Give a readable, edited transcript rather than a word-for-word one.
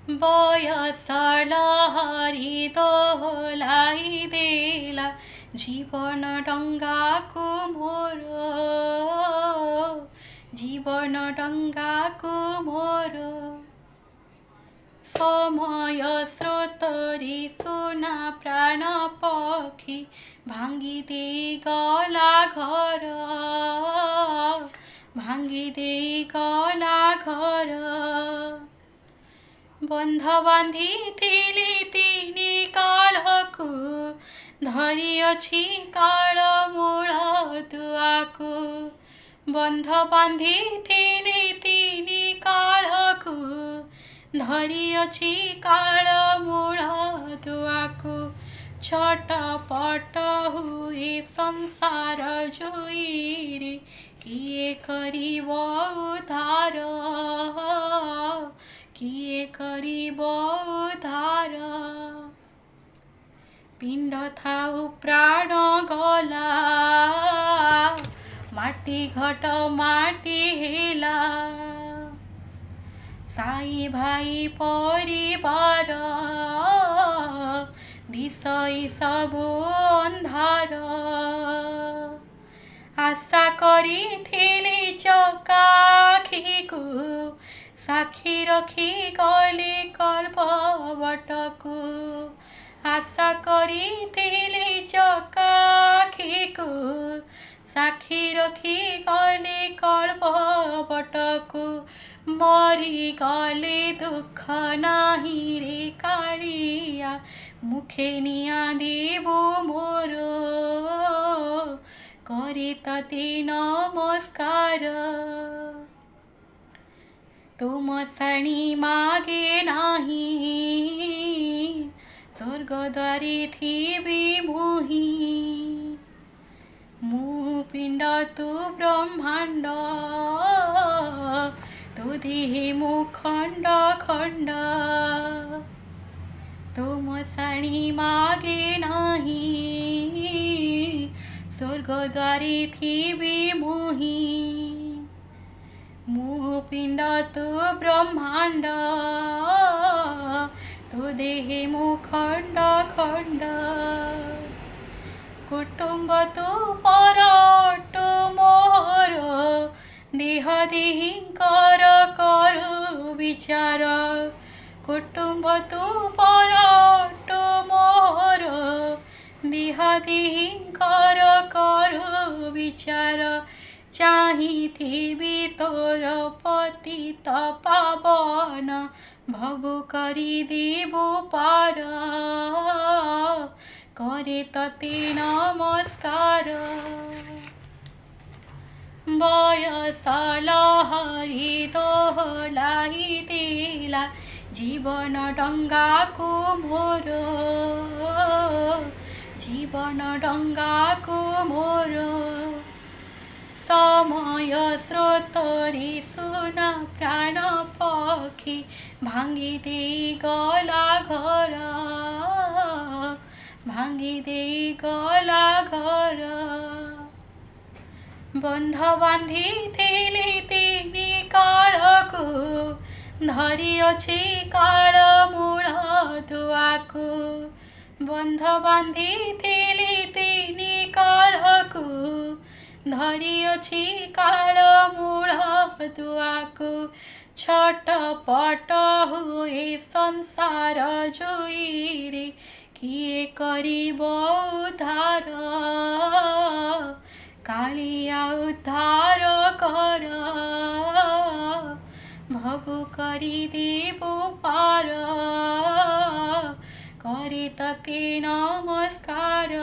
बयस लहरी दोहलाई देला जीवन डंगाको मोर जीवन डंगाको मोर समय स्रोतरी सुना प्राण पक्षी भांगी दे गला घर भांगी दे गला घर बंध बांधी थिली तिनी कालको धरी अछि काल मूल दुआको बंध बांधी थिली तिनी कालको धरी अछि काल मूल दुआको छटपट हुए संसार जोईरे किए करिब उद्धार किए करिब उद्धार पिंड थाउ प्राण गला माटी घट माटी हेला साई भाई परिवार दिशई सबु अंधार आशा करी थिली चकाखीको साक्षी रखी गली कल्पवटको आशा करी थिली चकाखीको साक्षी रखी गली कल्पवटको मरी गले दुख नाही रे कालिया मुखे निया देबो मोर करे तते नमस्कार तुम शणी मागे नाही स्वर्ग द्वारे थिबी मुही मु पिंड तु ब्रह्मांड तु देहे मु खंड खंड तुम शणी मागे नाही स्वर्ग द्वारे थिबी मुही मु पिंड तु ब्रह्मांड तु देहे मु खंड खंड कुटुंब तु परटु मोर देह देहिंकर करु विचार कुटुंब तु परटु मोर देह देहिंकर करु विचार चाहिथिबी तोर पतित पावन भगु करी देबो पार करे तते नमस्कार बयस लहरी दोहलाई देला जीवन डंगाको मोर जीवन डंगाको मोर समय स्रोतरी सुना प्राण पक्षी भांगी दे गला घर भांगी दे गला घर बंध बांधी थिली तिनी कालको धरी अछि काल मूल दुआको बंध बांधी थिली तिनी कालको धरी अछि काल मूल दुआको छटपट हुए संसार जोईरे किए करिब उद्धार कालिया उद्धार कर भगु करी देबो पार करे तते नमस्कार।